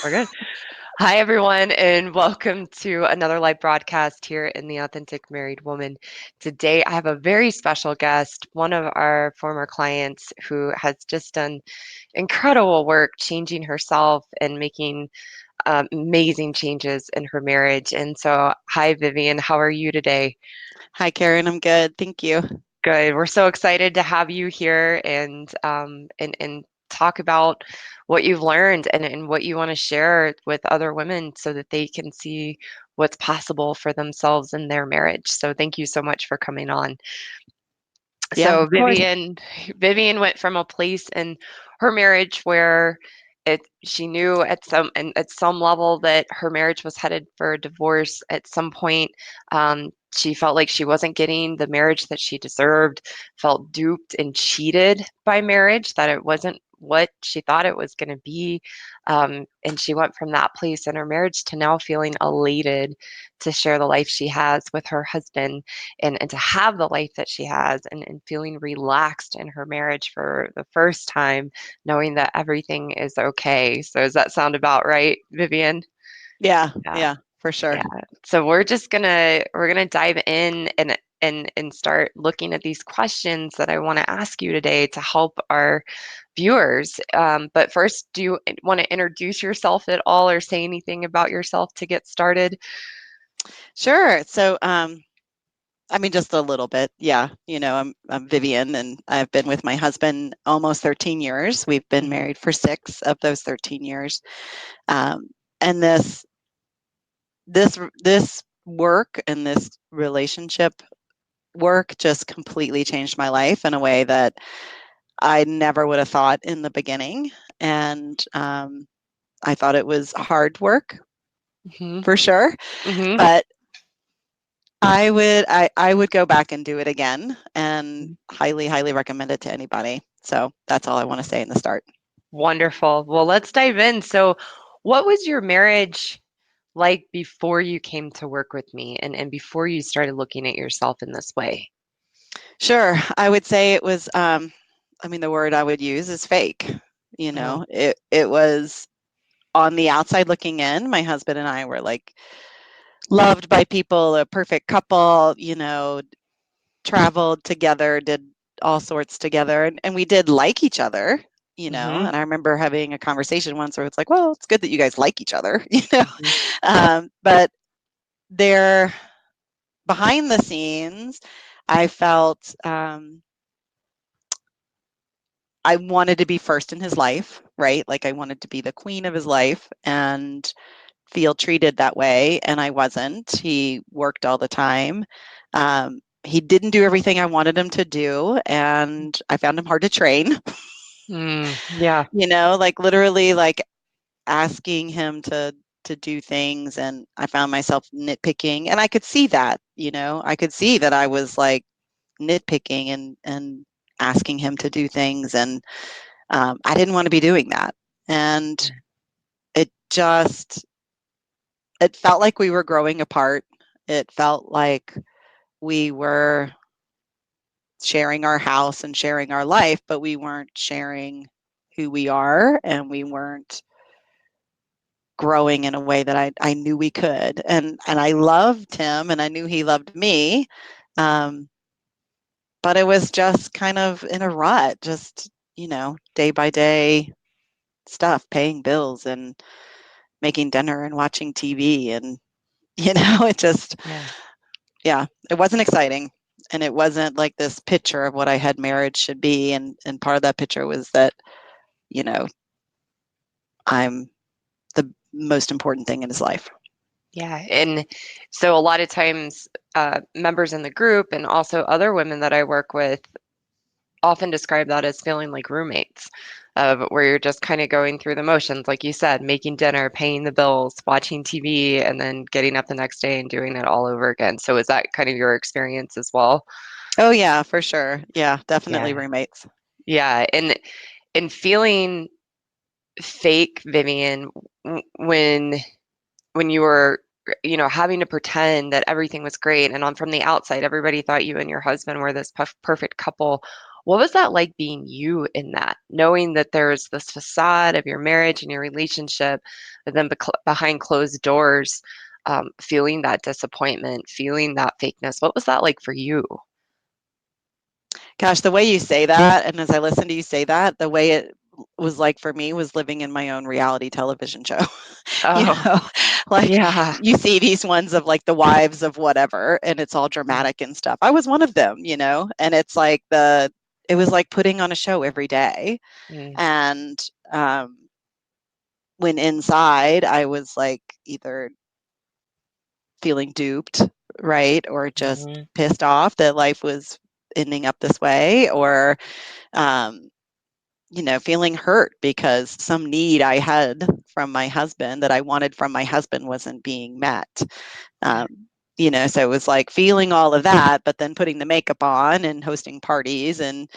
We're good. Hi, everyone, and welcome to another live broadcast here in The Authentic Married Woman. Today, I have a very special guest, one of our former clients who has just done incredible work changing herself and making amazing changes in her marriage. And so, hi, Vivian, how are you today? Hi, Karen. I'm good. Thank you. Good. We're so excited to have you here and talk about what you've learned and what you want to share with other women so that they can see what's possible for themselves in their marriage. So thank you so much for coming on. Yeah, So of course. Vivian went from a place in her marriage where she knew at some level that her marriage was headed for a divorce. At some point, she felt like she wasn't getting the marriage that she deserved, felt duped and cheated by marriage, that it wasn't what she thought it was going to be. And she went from that place in her marriage to now feeling elated to share the life she has with her husband and to have the life that she has and feeling relaxed in her marriage for the first time, knowing that everything is okay. So does that sound about right, Vivian? Yeah, Yeah, yeah, for sure. yeah. So we're gonna dive in and start looking at these questions that I want to ask you today to help our viewers. But first, do you want to introduce yourself at all or say anything about yourself to get started? Sure. I mean, just a little bit. Yeah. I'm Vivian, and I've been with my husband almost 13 years. We've been Mhm. married for 6 of those 13 years. Um, and this work and this relationship work just completely changed my life in a way that I never would have thought in the beginning. And I thought it was hard work Mhm. for sure, Mhm. but I would go back and do it again and highly recommend it to anybody. So that's all I want to say in the start. Wonderful. Well, let's dive in. So, what was your marriage like before you came to work with me and before you started looking at yourself in this way? Sure. I would say it was I mean the word I would use is fake. Mm, It was on the outside looking in, my husband and I were like loved by people, a perfect couple, traveled together, did all sorts together, and we did like each other, mhm, and I remember having a conversation once where it's like, well, it's good that you guys like each other, mhm, but there behind the scenes, I felt I wanted to be first in his life, right? Like I wanted to be the queen of his life and feel treated that way, and I wasn't. He worked all the time. He didn't do everything I wanted him to do, and I found him hard to train. yeah. Like literally, like asking him to do things, and I found myself nitpicking, and I could see that. I could see that I was like nitpicking and asking him to do things, and I didn't want to be doing that, and it just it felt like we were growing apart. It felt like we were sharing our house and sharing our life, but we weren't sharing who we are, and we weren't growing in a way that I knew we could. And I loved him, and I knew he loved me. Um, but it was just kind of in a rut, just, day by day stuff, paying bills and making dinner and watching TV. And, it just, Yeah. yeah, it wasn't exciting. And it wasn't like this picture of what I had marriage should be. And part of that picture was that, you know, I'm the most important thing in his life. Yeah. And so a lot of times, members in the group and also other women that I work with often describe that as feeling like roommates, where you're just kind of going through the motions, like you said, making dinner, paying the bills, watching TV, and then getting up the next day and doing it all over again. So is that kind of your experience as well? Oh, yeah, for sure. Yeah, definitely Yeah. roommates. Yeah. And feeling fake, Vivian, when you were, having to pretend that everything was great, and on from the outside, everybody thought you and your husband were this perfect couple. What was that like being you in that, knowing that there's this facade of your marriage and your relationship, but then behind closed doors, feeling that disappointment, feeling that fakeness? What was that like for you? Gosh, the way you say that, and as I listen to you say that, the way it was like for me was living in my own reality television show. You Oh, know, like yeah. you see these ones of like the wives of whatever, and it's all Mm, dramatic and stuff. I was one of them, you know, and it's like it was like putting on a show every day. mm, And um, when inside, I was like either feeling duped, right, or just mhm, pissed off that life was ending up this way, or um, feeling hurt because some need I had from my husband that I wanted from my husband wasn't being met. yeah, Um, so it was like feeling all of that, but then putting the makeup on and hosting parties and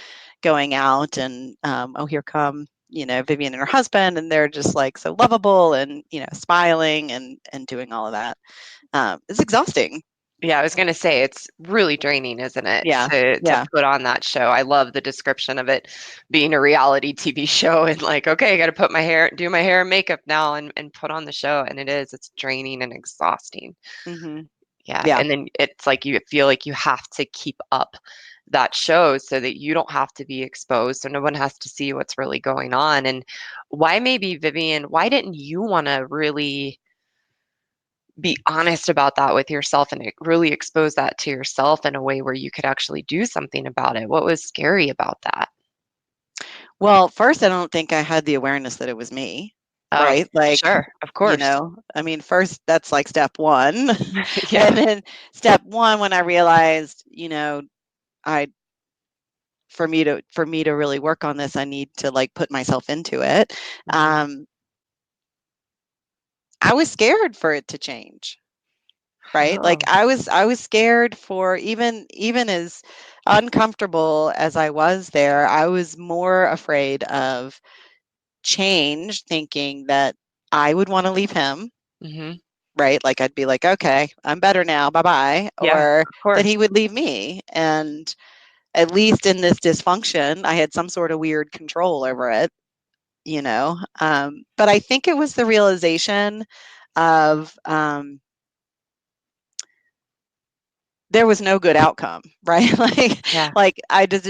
going out and, oh, here come, Vivian and her husband, and they're just like so lovable and, smiling and doing all of that. It's exhausting. yeah. I was gonna say it's really draining, isn't it, Yeah. to Yeah. put on that show? I love the description of it being a reality TV show and like, okay, I got to put my hair, do my hair and makeup now, and put on the show, and it is. It's draining and exhausting. Hmm. Yeah, Yeah. and then it's like you feel like you have to keep up that show so that you don't have to be exposed, so no one has to see what's really going on. And why maybe, Vivian, why didn't you want to really be honest about that with yourself and really expose that to yourself in a way where you could actually do something about it? What was scary about that? Well, first, I don't think I had the awareness that it was me, Oh, right? Like, sure, of course. I mean, first, that's like step one. Yeah. And then step one, when I realized, I, for me to really work on this, I need to like put myself into it. Mhm. Um, I was scared for it to change, right? Like Oh. I was scared for even as uncomfortable as I was there, I was more afraid of change, thinking that I would want to leave him, Hmm. right? Like I'd be like, okay, I'm better now, bye bye, Yeah, or of that course. he would leave me. And at least in this dysfunction, I had some sort of weird control over it, But I think it was the realization of there was no good outcome, right? like, Yeah. like I just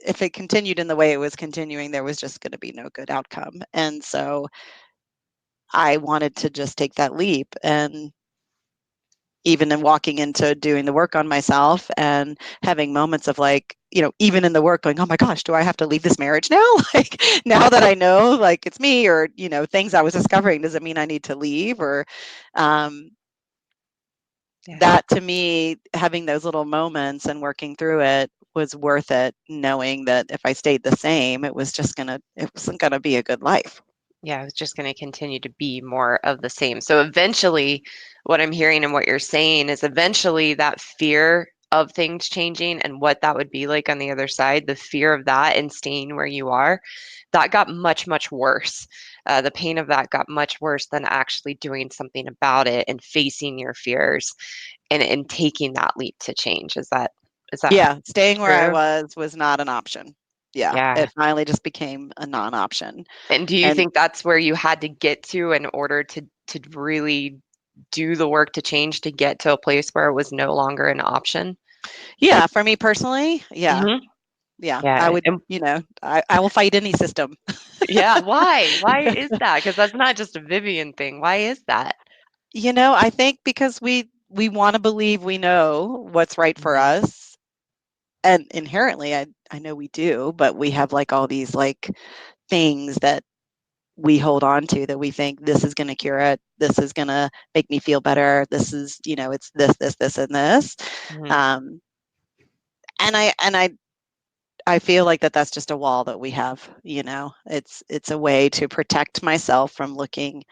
if it continued in the way it was continuing, there was just going to be no good outcome. And so I wanted to just take that leap. And even in walking into doing the work on myself and having moments of like, even in the work going, oh my gosh, do I have to leave this marriage now? Like now that I know like it's me, or, things I was discovering, does it mean I need to leave? Or um, Yeah. that to me, having those little moments and working through it was worth it, knowing that if I stayed the same, it wasn't gonna be a good life. Yeah, it's just going to continue to be more of the same. So eventually, what I'm hearing and what you're saying is eventually that fear of things changing and what that would be like on the other side, the fear of that and staying where you are, that got much, much worse. The pain of that got much worse than actually doing something about it and facing your fears and taking that leap to change. Is that Yeah, staying where I true? was not an option. Yeah, Yeah. it finally just became a non-option. And do you And think that's where you had to get to in order to really do the work to change to get to a place where it was no longer an option? yeah, for me personally, yeah, Hmm. yeah, I Yeah. would, And I will fight any system. yeah, why? Why is that? Because that's not just a Vivian thing. Why is that? I think because we want to believe we know what's right for Hmm. us, and inherently I know we do, but we have like all these like things that we hold on to that we think this is going to cure it, this is going to make me feel better, this is, it's this and this. Hmm. um and I feel like that's just a wall that we have. It's a way to protect myself from looking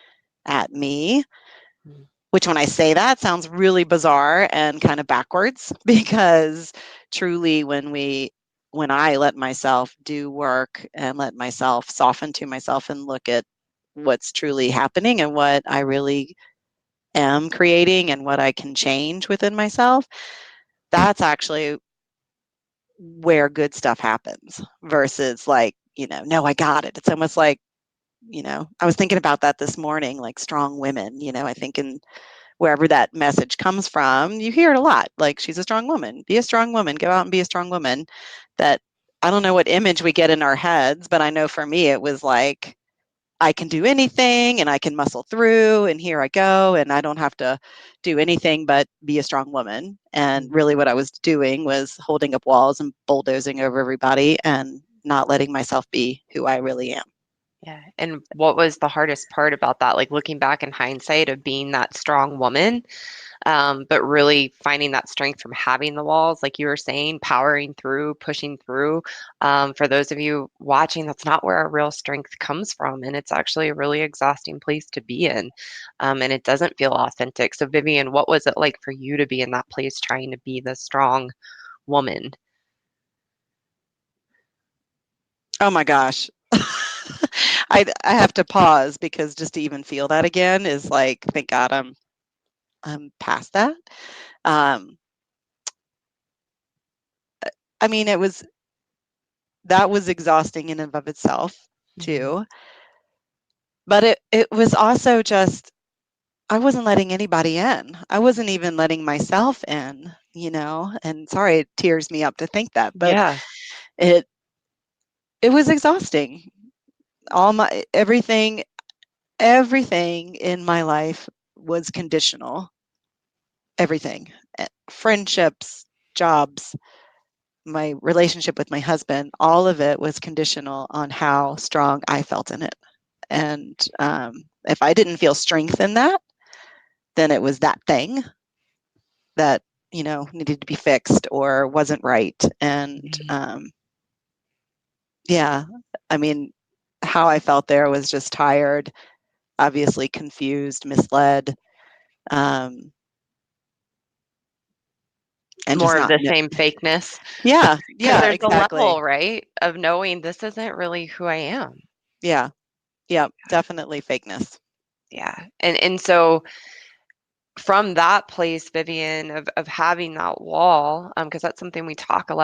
at me, which when I say that sounds really bizarre and kind of backwards because truly when I let myself do work and let myself soften to myself and look at what's truly happening and what I really am creating and what I can change within myself, that's actually where good stuff happens versus like, no, I got it. It's almost like, I was thinking about that this morning, like strong women, I think in wherever that message comes from, you hear it a lot. Like, she's a strong woman, be a strong woman, go out and be a strong woman. That I don't know what image we get in our heads, but I know for me, it was like, I can do anything and I can muscle through and here I go and I don't have to do anything but be a strong woman. And Mhm. really what I was doing was holding up walls and bulldozing over everybody and not letting myself be who I really am. Yeah. And what was the hardest part about that? Like looking back in hindsight of being that strong woman, but really finding that strength from having the walls, like you were saying, powering through, pushing through. For those of you watching, that's not where our real strength comes from. And it's actually a really exhausting place to be in. And it doesn't feel authentic. So, Vivian, what was it like for you to be in that place trying to be the strong woman? Oh my gosh. I have to pause because just to even feel that again is like, thank God I'm past that. Um, I mean, that was exhausting in and of itself Mhm. too. But it was also just I wasn't letting anybody in. I wasn't even letting myself in, and sorry it tears me up to think that, but Yeah. it it was exhausting. All my everything in my life was conditional. Everything. Friendships, jobs, my relationship with my husband, all of it was conditional on how strong I felt in it. And if I didn't feel strength in that, then it was that thing that needed to be fixed or wasn't right. And Mhm. yeah, I mean, how I felt there was just tired, obviously confused, misled, um, and just More of not. the same fakeness. Yeah, Because yeah, there's a exactly. level, right, of knowing this isn't really who I am. Yeah, yeah, definitely fakeness. Yeah. And so from that place, Vivian, of having that wall, because that's something we talk a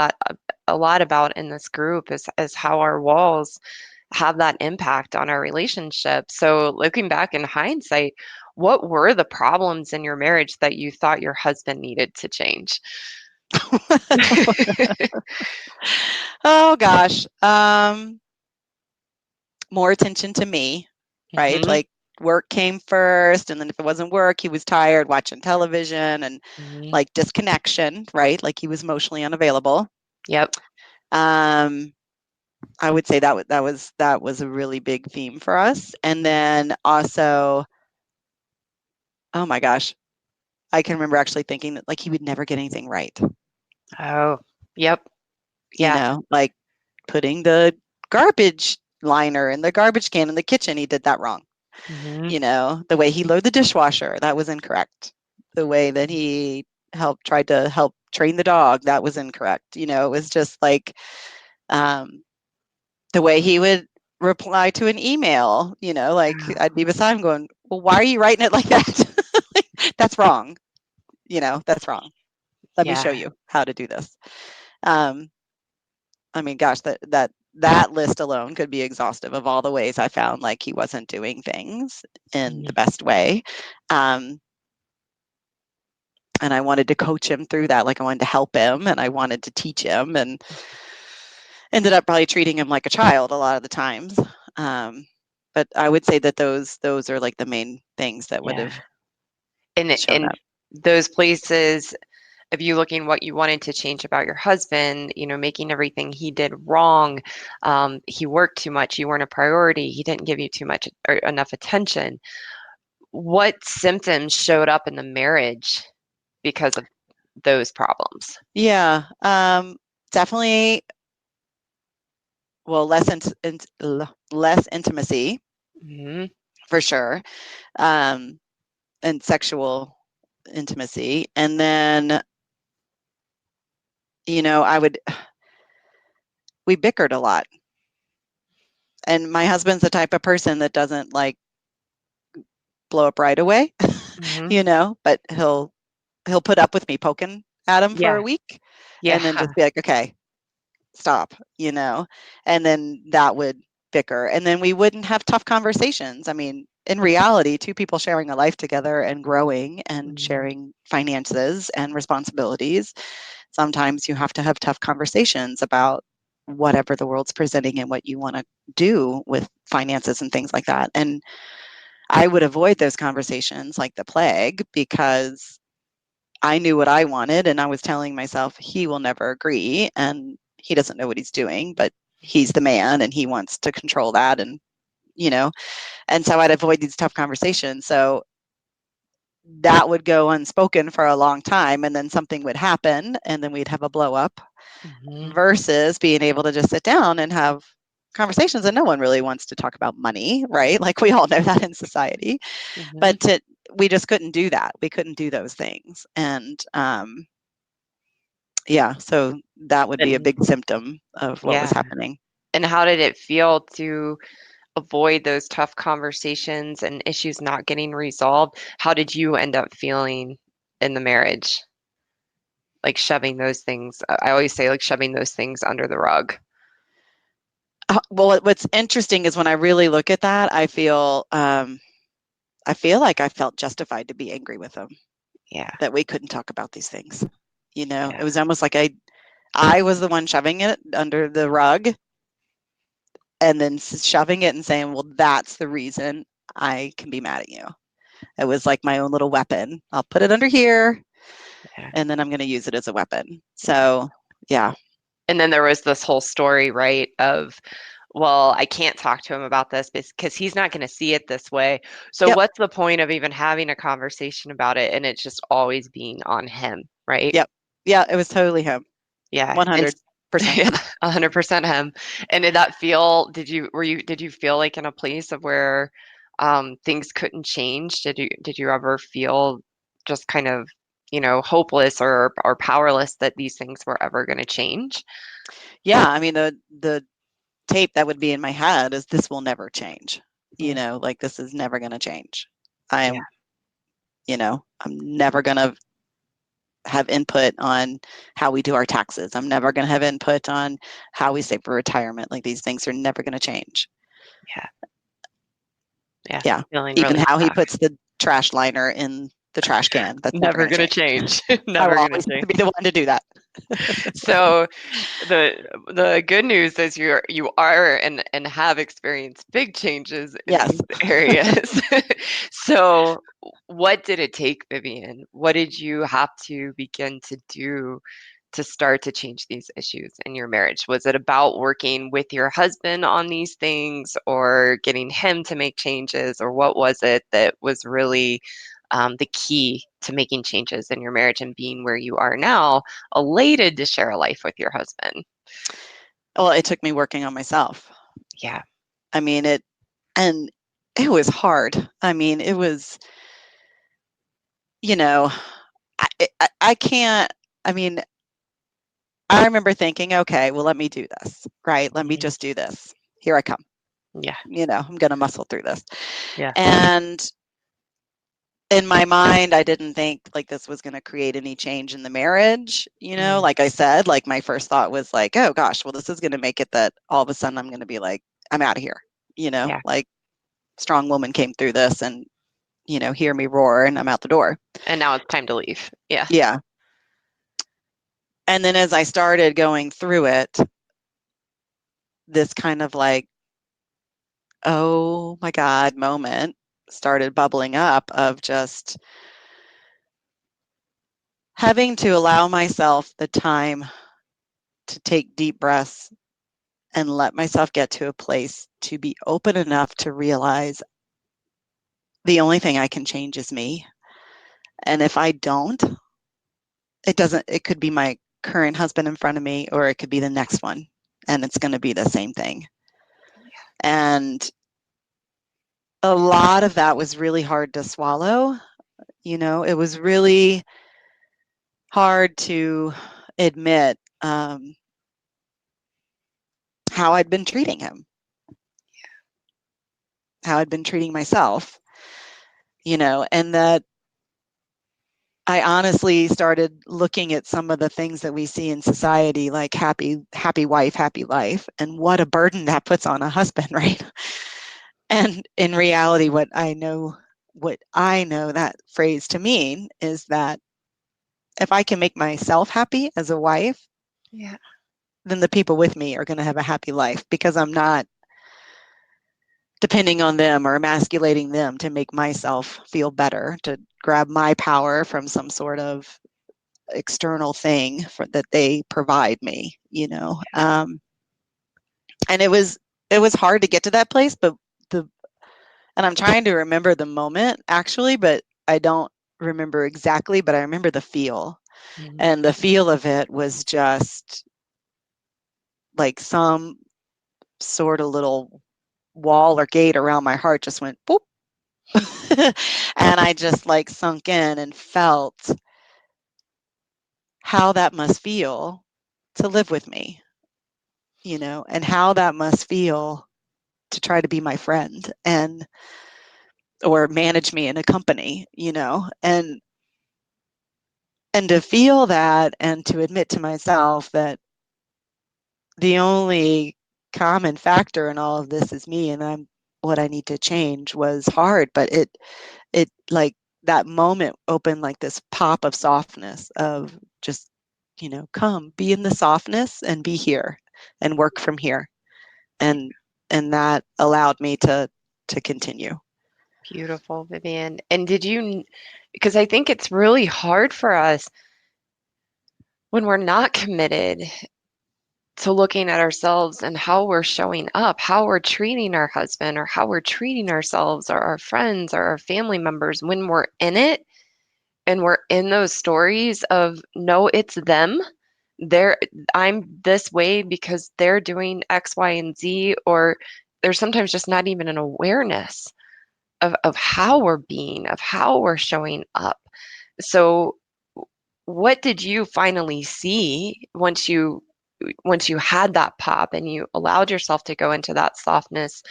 lot about in this group is how our walls have that impact on our relationship. So looking back in hindsight, what were the problems in your marriage that you thought your husband needed to change? Oh gosh, more attention to me, right? Hmm. Like work came first, and then if it wasn't work, he was tired watching television and Hmm. like disconnection, right? Like he was emotionally unavailable. Yep. Um, I would say that was a really big theme for us. And then also, oh my gosh, I can remember actually thinking that like he would never get anything right. Oh, yep. Yeah. Like putting the garbage liner in the garbage can in the kitchen, he did that wrong. Hmm. The way he loaded the dishwasher, that was incorrect. The way that he tried to help train the dog, that was incorrect. It was just like um, the way he would reply to an email, like I'd be beside him going, well, why are you writing it like that? That's wrong. That's wrong. Let me show Yeah. you how to do this. Um, I mean, gosh, that list alone could be exhaustive of all the ways I found like he wasn't doing things in the Mhm. best way. Um, and I wanted to coach him through that. Like I wanted to help him and I wanted to teach him and ended up probably treating him like a child a lot of the times. Um, but I would say that those are like the main things that would Yeah. have shown And up. those places of you looking what you wanted to change about your husband, making everything he did wrong. He worked too much. You weren't a priority. He didn't give you too much or enough attention. What symptoms showed up in the marriage because of those problems? Yeah, definitely. Well, less intimacy Hmm. for sure, um, and sexual intimacy, and then I would we bickered a lot, and my husband's the type of person that doesn't like blow up right away, Hmm. but he'll put up with me poking at him for Yeah. a week, Yeah. and then just be like, okay. stop, and then that would bicker. And then we wouldn't have tough conversations. I mean, in reality, two people sharing a life together and growing and Mhm. sharing finances and responsibilities, sometimes you have to have tough conversations about whatever the world's presenting and what you want to do with finances and things like that. And I would avoid those conversations like the plague because I knew what I wanted and I was telling myself he will never agree and he doesn't know what he's doing, but he's the man and he wants to control that. And, you know, and so I'd avoid these tough conversations. So that would go unspoken for a long time and then something would happen and then we'd have a blow up Mhm. versus being able to just sit down and have conversations. And no one really wants to talk about money, right? Like we all know that in society, Mhm. but we just couldn't do that. We couldn't do those things. And yeah, so that would be a And big symptom of what was yeah. happening. And how did it feel to avoid those tough conversations and issues not getting resolved? How did you end up feeling in the marriage? Like shoving those things, I always say like shoving those things under the rug. Well, what's interesting is when I really look at that, I feel like I felt justified to be angry with them Yeah. that we couldn't talk about these things. It Yeah. was almost like I was the one shoving it under the rug and then shoving it and saying, "Well, that's the reason I can be mad at you." It was like my own little weapon. I'll put it under here Yeah. and then I'm going to use it as a weapon. So, yeah. And then there was this whole story, right, of, well, I can't talk to him about this because he's not going to see it this way. So Yep. what's the point of even having a conversation about it? And it's just always being on him, right? Yep. Yeah, it was totally him. Yeah. And 100%. yeah, 100% him. And did that feel, did you feel like in a place of where things couldn't change? Did you ever feel just kind of, hopeless or powerless that these things were ever going to change? Yeah, I mean the tape that would be in my head is this will never change. Mm, Like this is never going to change. yeah, I'm, I'm never going to have input on how we do our taxes. I'm never going to have input on how we save for retirement. Like these things are never going to change. yeah, yeah. Yeah. Feeling Even really how he stuck. puts the trash liner in the trash can, that's never Never going to gonna change. change. I will Never gonna always have change. to be the one to do that. So the the good news is you are and have experienced big changes in Yes. these areas. So what did it take, Vivian? What did you have to begin to do to start to change these issues in your marriage? Was it about working with your husband on these things or getting him to make changes, or what was it that was really the key to making changes in your marriage and being where you are now, elated to share a life with your husband? Well, it took me working on myself. Yeah. I mean, and it was hard. I mean, it was, you know, I can't, I mean, I remember thinking, okay, well, let me do this, right? Let me Mhm. just do this. Here I come. Yeah. I'm going to muscle through this. Yeah. And in my mind, I didn't think like this was going to create any change in the marriage. Mm. Like I said, like my first thought was like, oh gosh, well, this is going to make it that all of a sudden I'm going to be like, I'm out of here. Yeah. Like strong woman came through this and, hear me roar and I'm out the door. And now it's time to leave. Yeah. Yeah. And then as I started going through it, this kind of like, oh my God moment started bubbling up of just having to allow myself the time to take deep breaths and let myself get to a place to be open enough to realize the only thing I can change is me. And if I don't, it could be my current husband in front of me or it could be the next one. And it's going to be the same thing. And a lot of that was really hard to swallow. It was really hard to admit how I'd been treating him, how I'd been treating myself, and that I honestly started looking at some of the things that we see in society, like happy wife, happy life, and what a burden that puts on a husband, right? And in reality, what I know that phrase to mean is that if I can make myself happy as a wife, Yeah. then the people with me are going to have a happy life because I'm not depending on them or emasculating them to make myself feel better, to grab my power from some sort of external thing that they provide me, you know. And it was hard to get to that place, but the and I'm trying to remember the moment actually, but I don't remember exactly, but I remember the feel. Mhm. And the feel of it was just like some sort of little wall or gate around my heart just went boop. And I just like sunk in and felt how that must feel to live with me, and how that must feel to try to be my friend and or manage me in a company, and to feel that and to admit to myself that the only common factor in all of this is me and I'm what I need to change was hard, but it like that moment opened like this pop of softness of just, come be in the softness and be here and work from here. And and that allowed me to continue. Beautiful, Vivian. And because I think it's really hard for us when we're not committed to looking at ourselves and how we're showing up, how we're treating our husband or how we're treating ourselves or our friends or our family members when we're in it and we're in those stories of no, it's them. They're I'm this way because they're doing X, Y, and Z, or there's sometimes just not even an awareness of how we're being, of how we're showing up. So what did you finally see once you had that pop and you allowed yourself to go into that softness?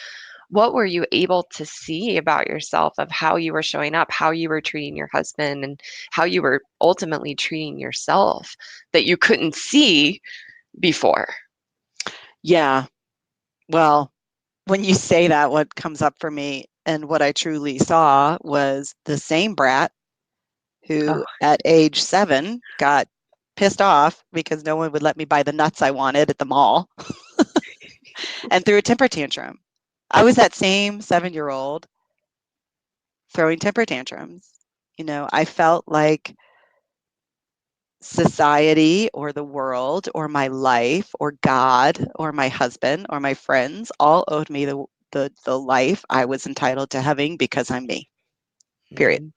What were you able to see about yourself of how you were showing up, how you were treating your husband, and how you were ultimately treating yourself that you couldn't see before? Yeah. Well, when you say that, what comes up for me and what I truly saw was the same brat Oh, who at age 7 got pissed off because no one would let me buy the nuts I wanted at the mall and threw a temper tantrum. I was that same 7-year-old throwing temper tantrums. I felt like society or the world or my life or God or my husband or my friends all owed me the life I was entitled to having because I'm me, period. mhm,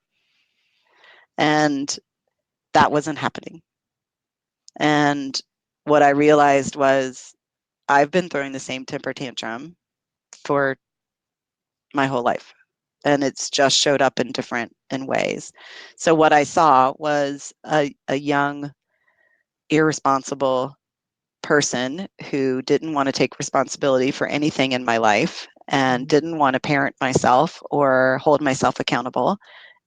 And that wasn't happening. And what I realized was I've been throwing the same temper tantrum for my whole life. And it's just showed up in different in ways. So what I saw was a young, irresponsible person who didn't want to take responsibility for anything in my life and mhm, didn't want to parent myself or hold myself accountable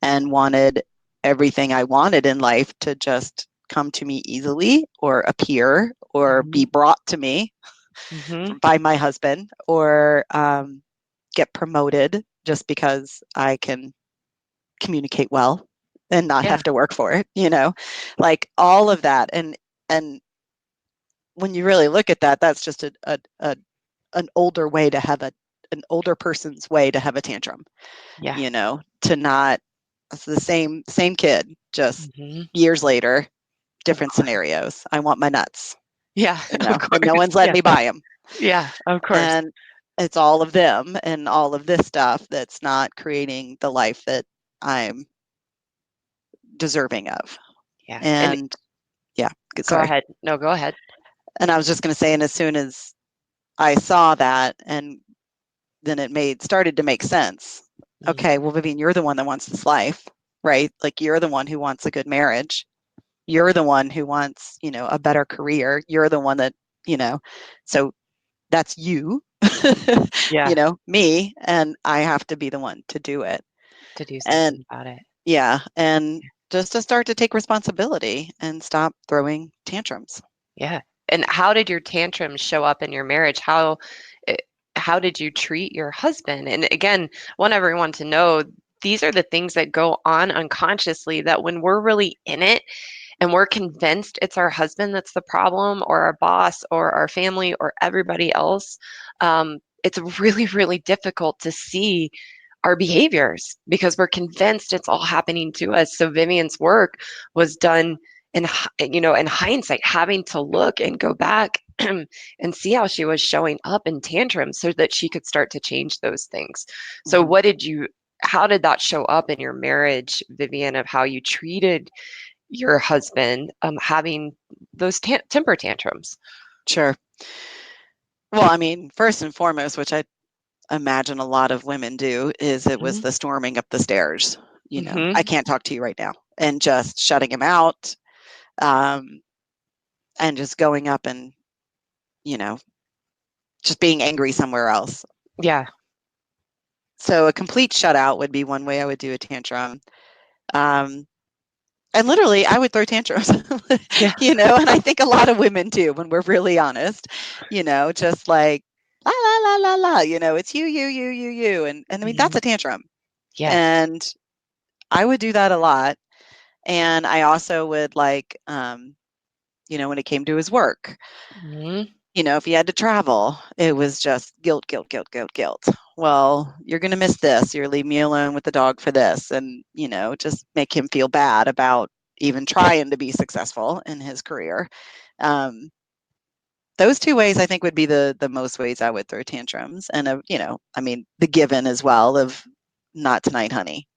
and wanted everything I wanted in life to just come to me easily or appear or mhm, be brought to me mhm. by my husband or get promoted just because I can communicate well and not Yeah, have to work for it, like all of that. And when you really look at that, that's just an older way to have an older person's way to have a tantrum, yeah, to not it's the same kid, just mhm. years later, Of different course. scenarios. I want my nuts, Yeah, of and no course. one's letting Yeah, me buy them. yeah, of course. And it's all of them and all of this stuff that's not creating the life that I'm deserving of. Yeah. And And yeah, go sorry. ahead. No, go ahead. And I was just going to say, and as soon as I saw that, and then it started to make sense. Mhm. Okay, well, Vivian, you're the one that wants this life, right? Like you're the one who wants a good marriage. You're the one who wants, a better career. You're the one that, you know, so that's you, Yeah, me, and I have to be the one to do it. to do And something about it. yeah, and Yeah. just to start to take responsibility and stop throwing tantrums. Yeah. And how did your tantrums show up in your marriage? Eh, how did you treat your husband? And again, want everyone to know these are the things that go on unconsciously that when we're really in it and we're convinced it's our husband that's the problem or our boss or our family or everybody else, it's really, really difficult to see our behaviors because we're convinced it's all happening to us. So Vivian's work was done in hindsight, having to look and go back and see how she was showing up in tantrums so that she could start to change those things. So Mhm. how did that show up in your marriage, Vivian, of how you treated your husband having those temper tantrums? Sure. Well, I mean, first and foremost, which I imagine a lot of women do, is it was Hmm. the storming up the stairs. I Hmm. can't talk to you right now, and just shutting him out, um, and just going up and you know just being angry somewhere else. Yeah. So a complete shutout would be one way I would do a tantrum. Um, and literally, I would throw tantrums, Yeah. and I think a lot of women do when we're really honest, just like la la la la la, it's you, and I mean that's Hmm. a tantrum, Yes. and I would do that a lot. And I also would when it came to his work, Hmm. if he had to travel, it was just guilt, guilt, guilt, guilt, guilt. Well, you're going to miss this. You're leaving me alone with the dog for this. And, just make him feel bad about even trying to be successful in his career. Um, those two ways I think would be the most ways I would throw tantrums. And, I mean, the given as well of not tonight, honey,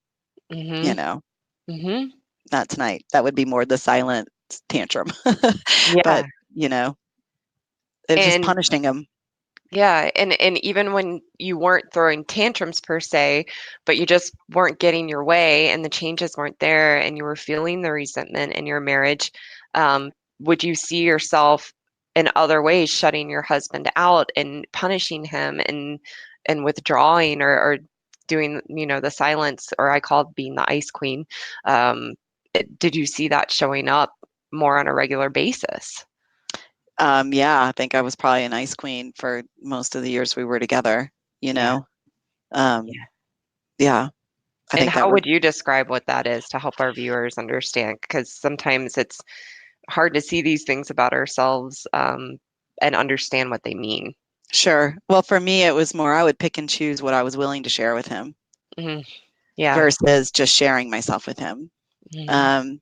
you Hmm. know, Hmm. not tonight. That would be more the silent tantrum. But, Yeah. you know, it's just And punishing him. yeah, and even when you weren't throwing tantrums per se, but you just weren't getting your way and the changes weren't there and you were feeling the resentment in your marriage, would you see yourself in other ways shutting your husband out and punishing him and withdrawing or doing, the silence, or I call it being the ice queen? Did you see that showing up more on a regular basis? Yeah, I think I was probably an ice queen for most of the years we were together, you Yeah. know? Um, Yeah. yeah, I And think that how was would you describe what that is to help our viewers understand? Because sometimes it's hard to see these things about ourselves and understand what they mean. sure. Well, for me, it was more I would pick and choose what I was willing to share with him Hmm. Yeah. versus just sharing myself with him. Hmm. Um,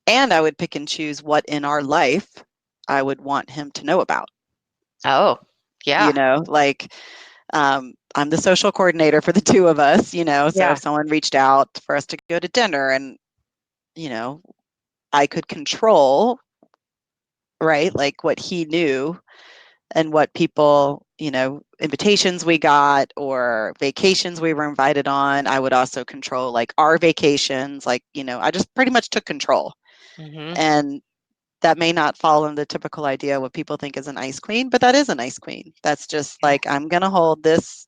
and I would pick and choose what in our life I would want him to know about. Oh, yeah. Like I'm the social coordinator for the two of us, so Yeah. if someone reached out for us to go to dinner and, you know, I could control, right, like what he knew and what people, invitations we got or vacations we were invited on. I would also control like our vacations. Like, I just pretty much took control. Hmm. And that may not fall in the typical idea what people think is an ice queen, but that is an ice queen. That's just Yeah. like I'm gonna hold this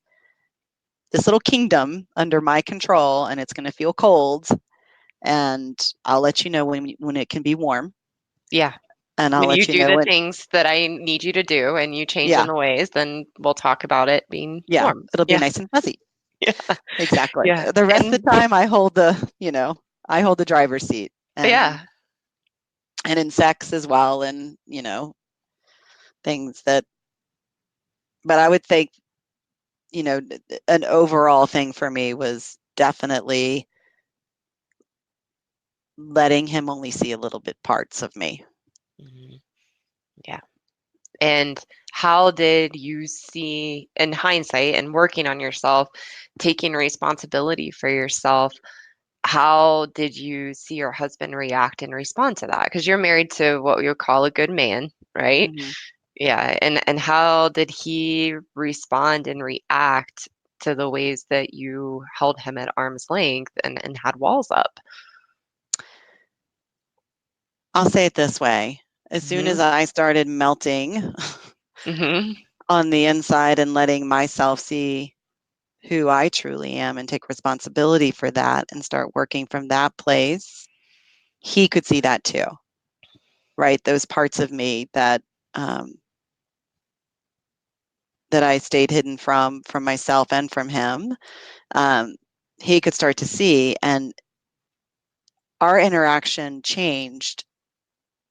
little kingdom under my control and it's gonna feel cold and I'll let you know when it can be warm Yeah. and I'll When you let you do know the when things that I need you to do and you change in yeah, the ways, then we'll talk about it being yeah, warm. it'll be Yeah. nice and fuzzy. Yeah. Exactly. Yeah. The rest of And the time I hold the driver's seat and yeah. in sex as well and, things that but I would think, an overall thing for me was definitely letting him only see a little bit parts of me. Mhm. Yeah. And how did you see, in hindsight and working on yourself, taking responsibility for yourself, how did you see your husband react and respond to that? Because you're married to what you call a good man, right? Mhm. Yeah. And how did he respond and react to the ways that you held him at arm's length and had walls up? I'll say it this way. As soon Hmm. as I started melting Hmm. on the inside and letting myself see who I truly am and take responsibility for that and start working from that place, he could see that too, right? Those parts of me um, that I stayed hidden from myself and from him. Um, he could start to see, and our interaction changed,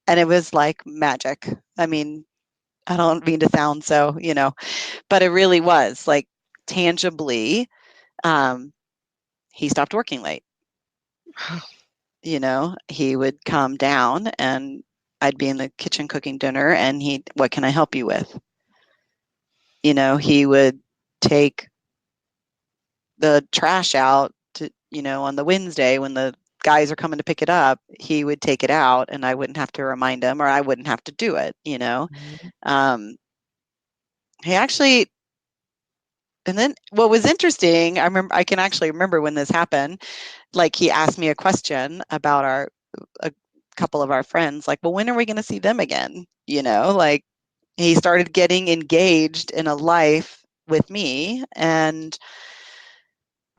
and it was like magic. I mean, I don't mean to sound so, but it really was like tangibly. Um, he stopped working late. He would come down and I'd be in the kitchen cooking dinner and what can I help you with? He would take the trash out on the Wednesday when the guys are coming to pick it up, he would take it out and I wouldn't have to remind him or I wouldn't have to do it. Mhm. Um, he actually, and then what was interesting, I can actually remember when this happened. Like he asked me a question about a couple of our friends, like, well, when are we going to see them again? Like he started getting engaged in a life with me, and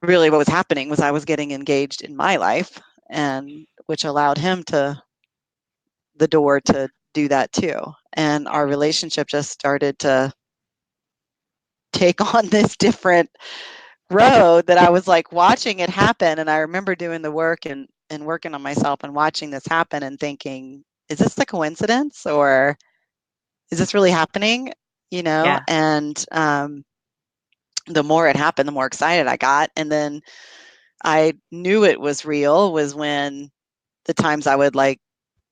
really what was happening was I was getting engaged in my life, and which allowed him to the door to do that too. And our relationship just started to take on this different road that I was like watching it happen. And I remember doing the work and working on myself and watching this happen and thinking, is this a coincidence or is this really happening? Yeah. And the more it happened, the more excited I got. And then I knew it was real was when the times I would like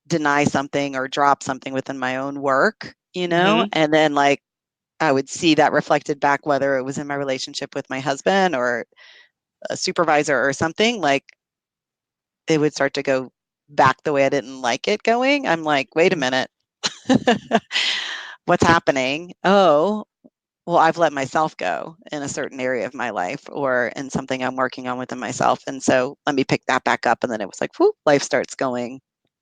deny something or drop something within my own work, Hmm. and then like I would see that reflected back, whether it was in my relationship with my husband or a supervisor or something, like it would start to go back the way I didn't like it going. I'm like, wait a minute, what's happening? Oh, well, I've let myself go in a certain area of my life or in something I'm working on within myself. And so let me pick that back up. And then it was like, whoo, life starts going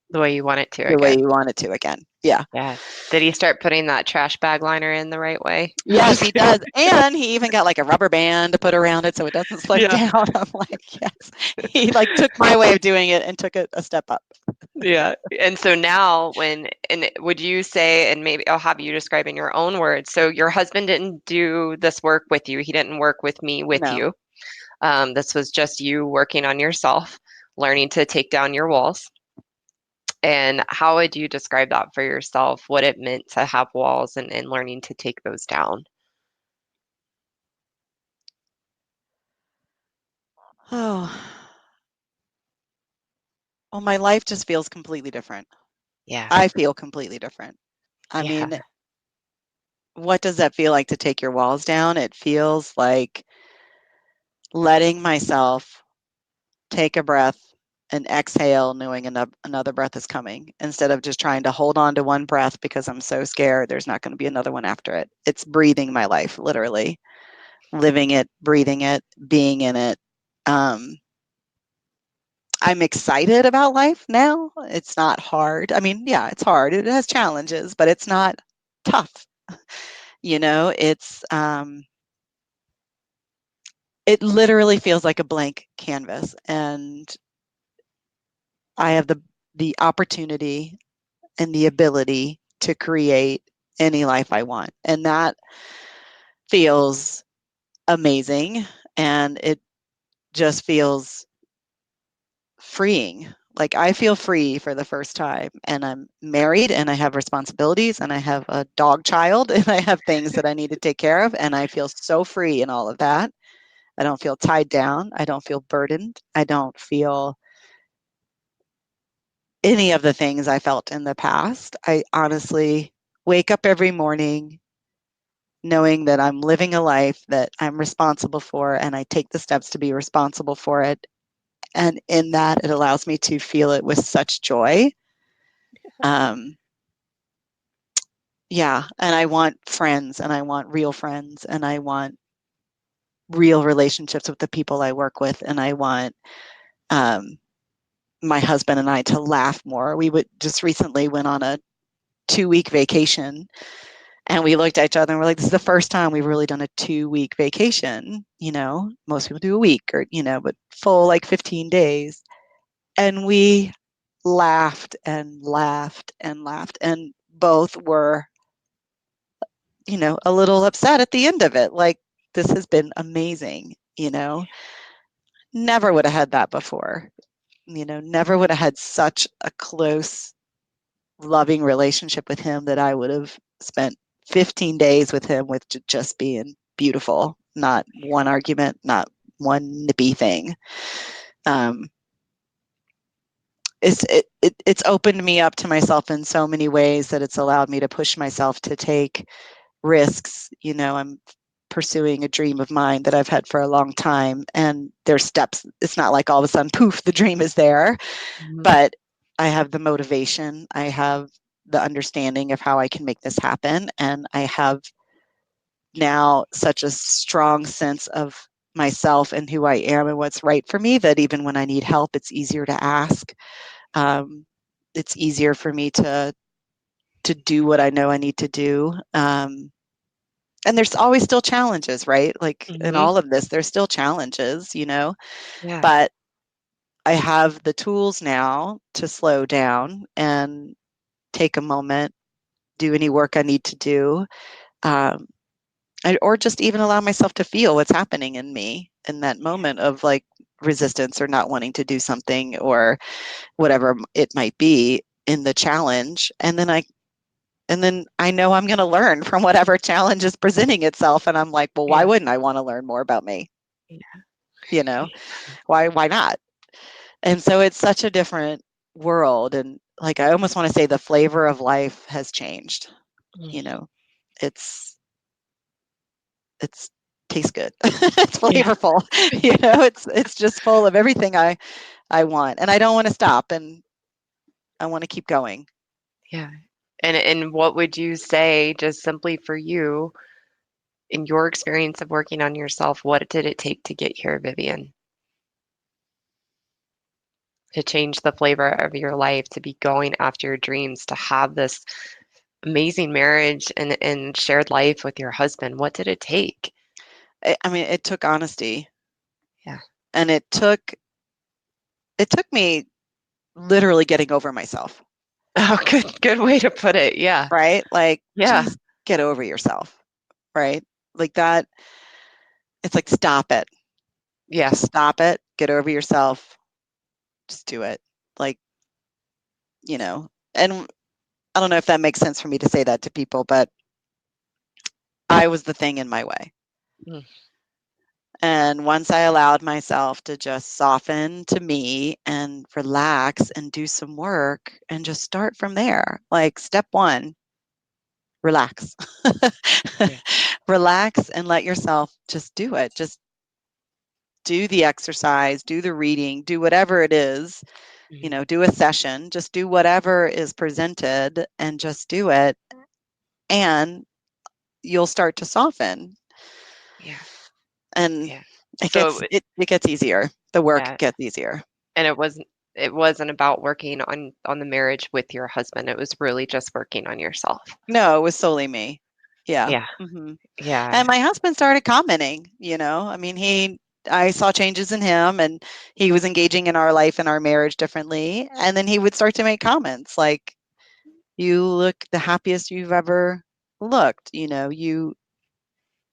The way you want it to the way again. you want it to again. Yeah. Yeah. Did he start putting that trash bag liner in the right way? Yes, he does. And he even got like a rubber band to put around it so it doesn't slip Yeah. down. I'm like, yes. He like took my way of doing it and took it a step up. Yeah. And so now and would you say, and maybe I'll have you describe in your own words. So your husband didn't do this work with you. He didn't work with me with No. you. This was just you working on yourself, learning to take down your walls. And how would you describe that for yourself? What it meant to have walls and learning to take those down? Oh, well, my life just feels completely different. Yeah. I feel completely different. I Yeah. mean, what does that feel like to take your walls down? It feels like letting myself take a breath and exhale, knowing another breath is coming, instead of just trying to hold on to one breath because I'm so scared there's not going to be another one after it. It's breathing my life, literally, living it, breathing it, being in it. Um, I'm excited about life now. It's not hard. I mean, yeah, it's hard. It has challenges, but it's not tough. It literally feels like a blank canvas, and I have the opportunity and the ability to create any life I want. And that feels amazing. And it just feels freeing. Like I feel free for the first time. And I'm married and I have responsibilities and I have a dog child and I have things that I need to take care of. And I feel so free in all of that. I don't feel tied down. I don't feel burdened. I don't feel any of the things I felt in the past. I honestly wake up every morning knowing that I'm living a life that I'm responsible for and I take the steps to be responsible for it. And in that, it allows me to feel it with such joy. Um, yeah. And I want friends and I want real friends and I want real relationships with the people I work with. And I want um, my husband and I to laugh more. We would just recently went on a 2 week vacation. And we looked at each other and we're like, this is the first time we've really done a 2 week vacation. Most people do a week or, but full like 15 days. And we laughed and laughed and laughed. And both were, a little upset at the end of it. Like, this has been amazing, Never would have had that before, never would have had such a close, loving relationship with him that I would have spent 15 days with him with just being beautiful, not one argument, not one nippy thing. Um, it's opened me up to myself in so many ways that it's allowed me to push myself to take risks. I'm pursuing a dream of mine that I've had for a long time, and there's steps. It's not like all of a sudden, poof, the dream is there, Mhm. but I have the motivation. I have the understanding of how I can make this happen, and I have now such a strong sense of myself and who I am and what's right for me that even when I need help, it's easier to ask. Um, it's easier for me to do what I know I need to do. And there's always still challenges, right? Like in Mhm. all of this, there's still challenges, Yeah. but I have the tools now to slow down and take a moment, do any work I need to do, um, or just even allow myself to feel what's happening in me in that moment of like resistance or not wanting to do something or whatever it might be in the challenge. And then I know I'm going to learn from whatever challenge is presenting itself. And I'm like, well, why Yeah. wouldn't I want to learn more about me? Yeah. You know, why not? And so it's such a different world. And like, I almost want to say the flavor of life has changed. Mm. You know, it's, it's tastes good. It's Yeah. flavorful. It's just full of everything I want. And I don't want to stop and I want to keep going. Yeah. And what would you say, just simply for you, in your experience of working on yourself, what did it take to get here, Vivian? To change the flavor of your life, to be going after your dreams, to have this amazing marriage and shared life with your husband. What did it take? I mean, it took honesty Yeah. and it took me literally getting over myself, Oh, good way to put it. Yeah. right? Like, Yeah. geez, get over yourself, right? Like that, it's like, stop it. Yeah. Just stop it, get over yourself, just do it. Like, and I don't know if that makes sense for me to say that to people, but I was the thing in my way. Mm. And once I allowed myself to just soften to me and relax and do some work and just start from there, like step one, relax. Yeah. Relax and let yourself just do it. Just do the exercise, do the reading, do whatever it is, Mhm. do a session, just do whatever is presented and just do it. And you'll start to soften. Yeah. And Yeah. it So gets it gets easier. The work yeah, gets easier. and it wasn't about working on the marriage with your husband. It was really just working on yourself. No, it was solely me. Yeah. Yeah. Hmm. Yeah. And my husband started commenting, I mean, I saw changes in him and he was engaging in our life and our marriage differently. And then he would start to make comments like, you look the happiest you've ever looked.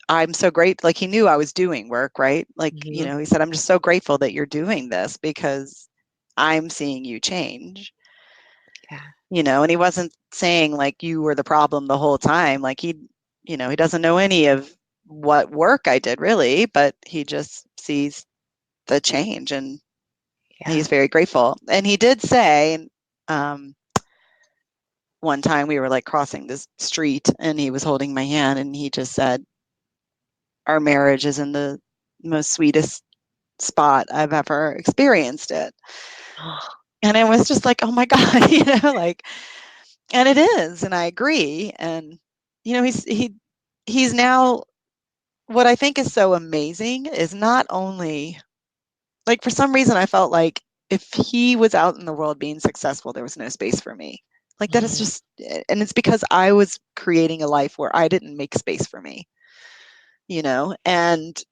I'm so great. Like he knew I was doing work, right? Like, Hmm. he said, I'm just so grateful that you're doing this because I'm seeing you change. Yeah. And he wasn't saying like you were the problem the whole time. Like he doesn't know any of what work I did really, but he just sees the change and Yeah. he's very grateful. And he did say, um, one time we were like crossing this street and he was holding my hand and he just said, our marriage is in the most sweetest spot I've ever experienced it. And it was just like, oh my God, like, and it is, and I agree. And he's now, what I think is so amazing is not only like, for some reason I felt like if he was out in the world being successful, there was no space for me. Like that is Mhm. just, and it's because I was creating a life where I didn't make space for me, and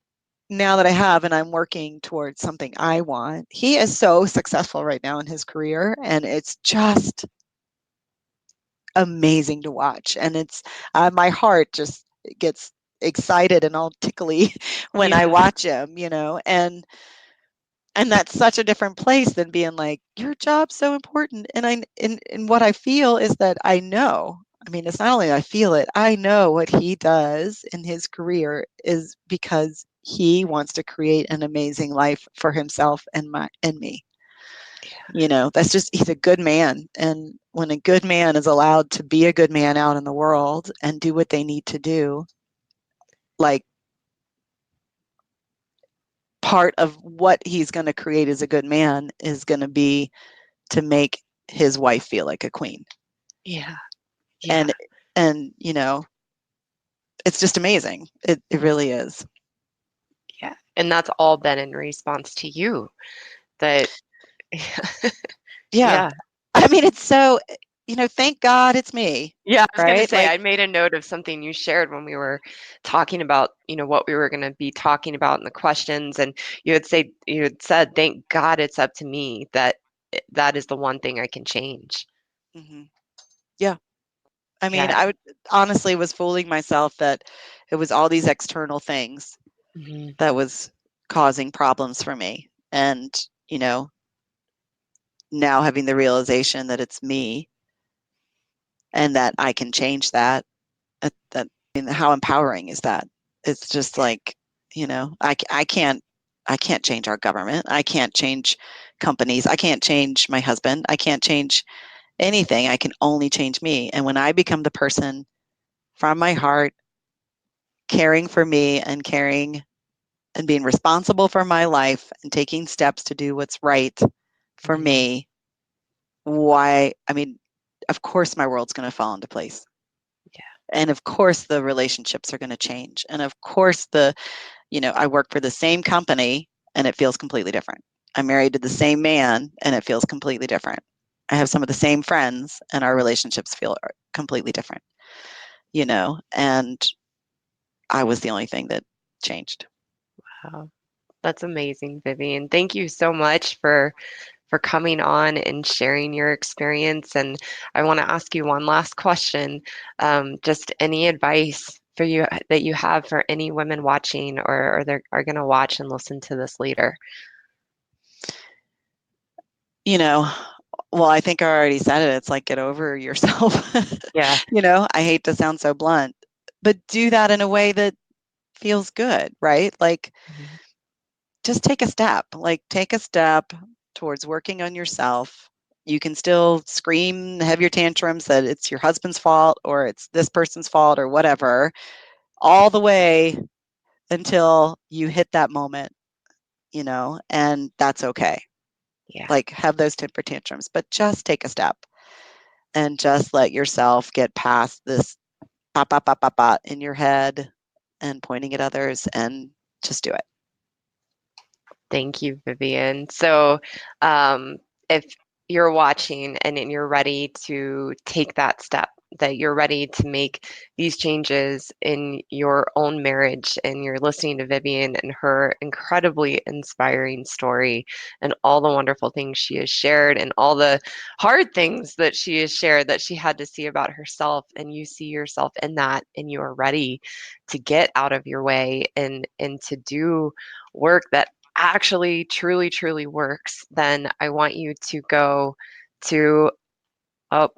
now that I have and I'm working towards something I want, he is so successful right now in his career. And it's just amazing to watch. And it's my heart just gets excited and all tickly when I Yeah. watch him, and that's such a different place than being like, your job's so important. And and what I feel is that I know, I mean, it's not only I feel it, I know what he does in his career is because he wants to create an amazing life for himself and me. That's just, he's a good man. And when a good man is allowed to be a good man out in the world and do what they need to do, like, part of what he's going to create as a good man is going to be to make his wife feel like a queen. Yeah. Yeah. And it's just amazing. It really is. Yeah. And that's all been in response to you that, Yeah. yeah. I mean, it's so, thank God it's me, Yeah, I was going to right? say, Like, I made a note of something you shared when we were talking about, what we were going to be talking about in the questions. And you had said, thank God it's up to me that that is the one thing I can change. hmm yeah. I mean, Yeah. I would honestly was fooling myself that it was all these external things Hmm. that was causing problems for me. And, you know, now having the realization that it's me and that I can change that, I mean, how empowering is that? It's just like, I can't change our government. I can't change companies. I can't change my husband. I can't change anything. I can only change me. And when I become the person from my heart, caring for me and caring and being responsible for my life and taking steps to do what's right for Hmm. me, why, I mean, of course my world's going to fall into place. And of course the relationships are going to change. And of course I work for the same company and it feels completely different. I'm married to the same man and it feels completely different. I have some of the same friends and our relationships feel completely different, and I was the only thing that changed. Wow. That's amazing, Vivian. Thank you so much for coming on and sharing your experience. And I want to ask you one last question. Just any advice for you that you have for any women watching or they are going to watch and listen to this later? You know, well, I think I already said it. It's like, get over yourself. Yeah. I hate to sound so blunt, but do that in a way that feels good, right? Like, Mhm. just take a step. Like, take a step towards working on yourself. You can still scream, have your tantrums that it's your husband's fault or it's this person's fault or whatever, all the way until you hit that moment, and that's okay. Yeah. Like, have those temper tantrums, but just take a step and just let yourself get past this pop, pop, pop, pop, pop in your head and pointing at others and just do it. Thank you, Vivian. So, if you're watching and you're ready to take that step, that you're ready to make these changes in your own marriage, and you're listening to Vivian and her incredibly inspiring story, and all the wonderful things she has shared, and all the hard things that she has shared that she had to see about herself, and you see yourself in that, and you are ready to get out of your way and to do work that actually truly, truly works, then I want you to go to, oh,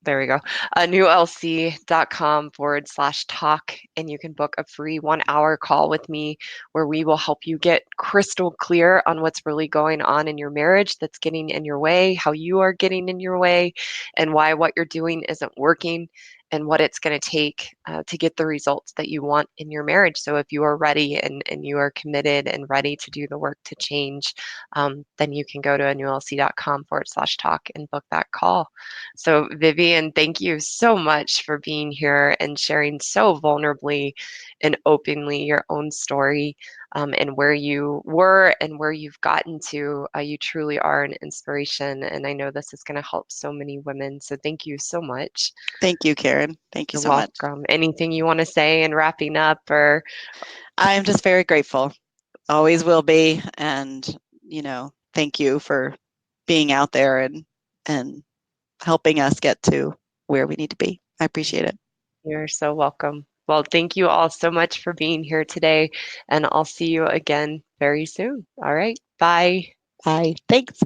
there we go. newlc.com/talk, and you can book a free 1 hour call with me where we will help you get crystal clear on what's really going on in your marriage that's getting in your way, how you are getting in your way, and why what you're doing isn't working, and what it's going to take to get the results that you want in your marriage. So if you are ready and you are committed and ready to do the work to change, then you can go to newlc.com/talk and book that call. So, Vivian, thank you so much for being here and sharing so vulnerably and openly your own story, and where you were and where you've gotten to. You truly are an inspiration, and I know this is going to help so many women. So, thank you so much. Thank you, Karen. Thank you You're so much. welcome. Anything you want to say in wrapping up, or I am just very grateful. always will be. And, thank you for being out there and helping us get to where we need to be. I appreciate it. You're so welcome. Well, thank you all so much for being here today, and I'll see you again very soon. All right. Bye. Bye. Thanks.